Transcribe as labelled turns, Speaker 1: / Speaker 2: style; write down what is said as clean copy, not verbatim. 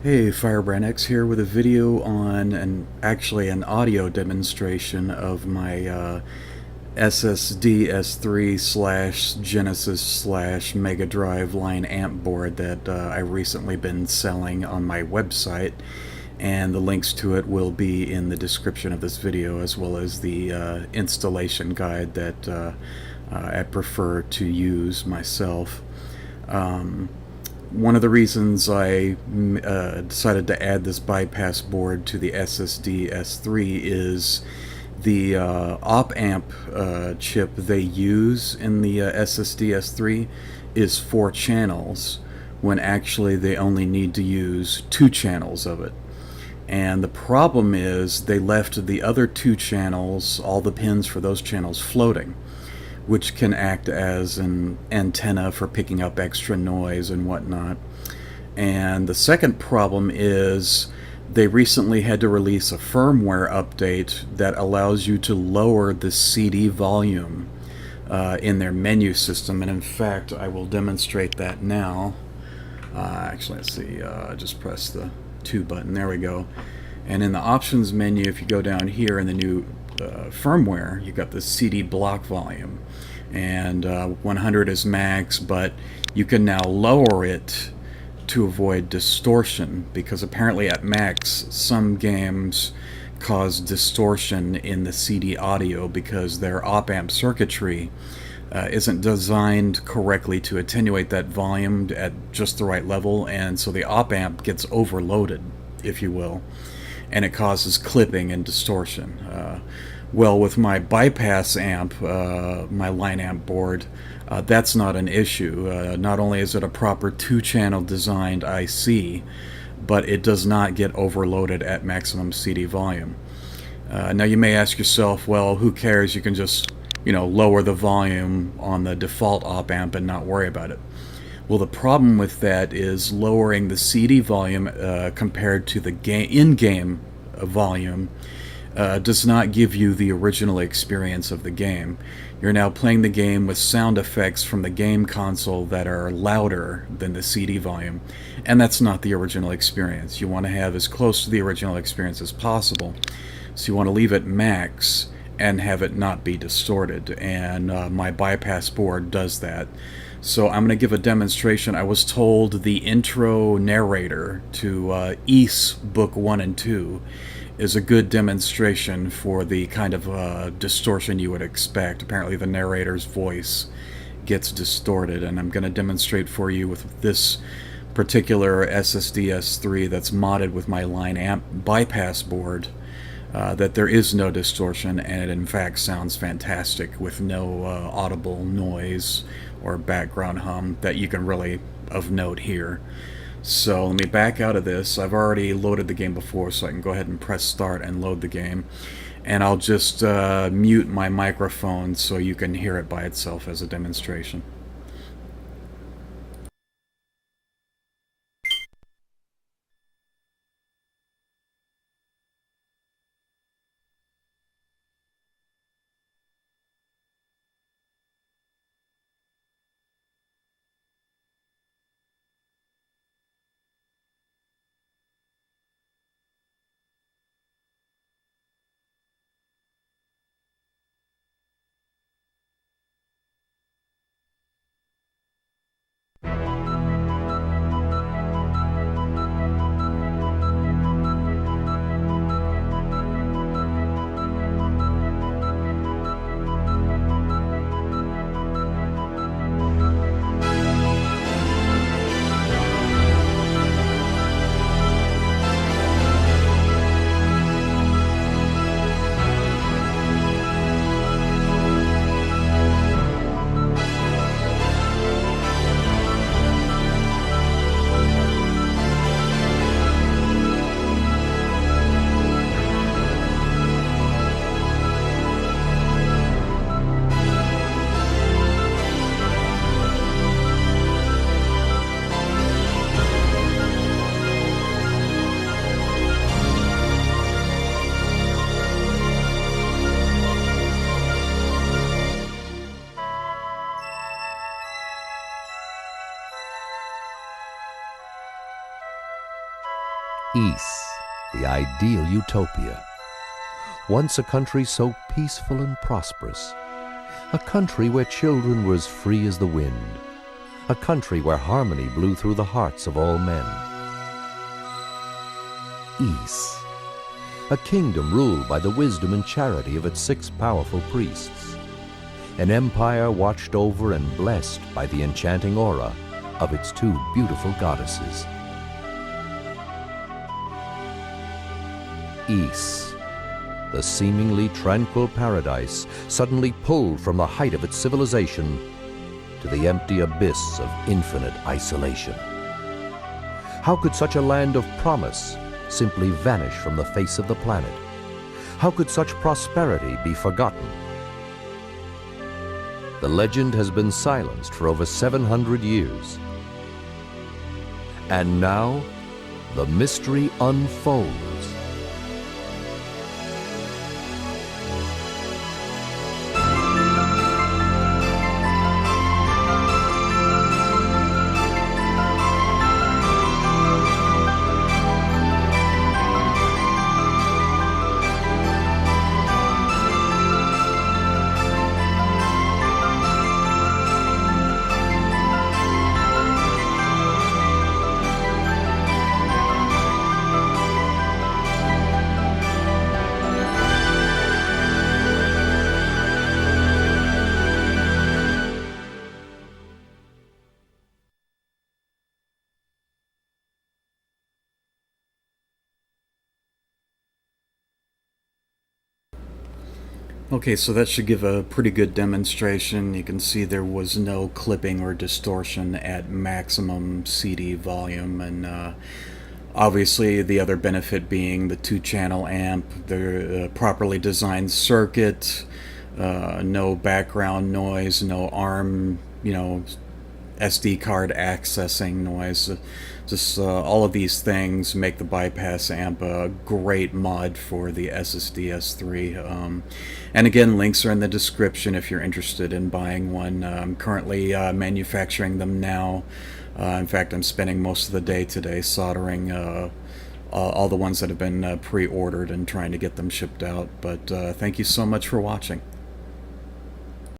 Speaker 1: Hey, FirebrandX here with a video on actually an audio demonstration of my SSDS3 slash Genesis slash Mega Drive line amp board that I recently been selling on my website, and the links to it will be in the description of this video, as well as the installation guide that I prefer to use myself. One of the reasons I decided to add this bypass board to the SSDS3 is the op amp chip they use in the SSDS3 is 4 channels, when actually they only need to use 2 channels of it. And the problem is they left the other 2 channels, all the pins for those channels, floating, which can act as an antenna for picking up extra noise and whatnot. And the second problem is they recently had to release a firmware update that allows you to lower the CD volume in their menu system. And in fact, I will demonstrate that now. Actually, let's see, just press the 2 button. There we go. And in the options menu, if you go down here in the new firmware, you got the CD block volume, and 100 is max, but you can now lower it to avoid distortion, because apparently at max some games cause distortion in the CD audio because their op-amp circuitry isn't designed correctly to attenuate that volume at just the right level, and so the op-amp gets overloaded, if you will, and it causes clipping and distortion. Well, with my bypass amp, my line amp board, that's not an issue. Not only is it a proper 2-channel designed IC, but it does not get overloaded at maximum CD volume. Now you may ask yourself, well, who cares? You can just, lower the volume on the default op amp and not worry about it. Well, the problem with that is lowering the CD volume compared to the in-game volume does not give you the original experience of the game. You're now playing the game with sound effects from the game console that are louder than the CD volume, and that's not the original experience. You want to have as close to the original experience as possible, so you want to leave it max and have it not be distorted, and my bypass board does that. So I'm going to give a demonstration. I was told the intro narrator to Ys Book 1 and 2 is a good demonstration for the kind of distortion you would expect. Apparently the narrator's voice gets distorted, and I'm going to demonstrate for you with this particular SSDS3 that's modded with my line amp bypass board that there is no distortion, and it in fact sounds fantastic with no audible noise or background hum that you can really of note here. So let me back out of this. I've already loaded the game before, so I can go ahead and press start and load the game. And I'll just mute my microphone so you can hear it by itself as a demonstration.
Speaker 2: Ys, the ideal utopia. Once a country so peaceful and prosperous. A country where children were as free as the wind. A country where harmony blew through the hearts of all men. Ys, a kingdom ruled by the wisdom and charity of its 6 powerful priests. An empire watched over and blessed by the enchanting aura of its 2 beautiful goddesses. Ys, the seemingly tranquil paradise suddenly pulled from the height of its civilization to the empty abyss of infinite isolation. How could such a land of promise simply vanish from the face of the planet? How could such prosperity be forgotten? The legend has been silenced for over 700 years. And now, the mystery unfolds.
Speaker 1: Okay, so that should give a pretty good demonstration. You can see there was no clipping or distortion at maximum CD volume, and obviously the other benefit being the 2-channel amp, the properly designed circuit, no background noise, no ARM, SD card accessing noise. Just all of these things make the bypass amp a great mod for the SSDS3. And again, links are in the description if you're interested in buying one. I'm currently manufacturing them now. In fact, I'm spending most of the day today soldering all the ones that have been pre-ordered and trying to get them shipped out. But thank you so much for watching.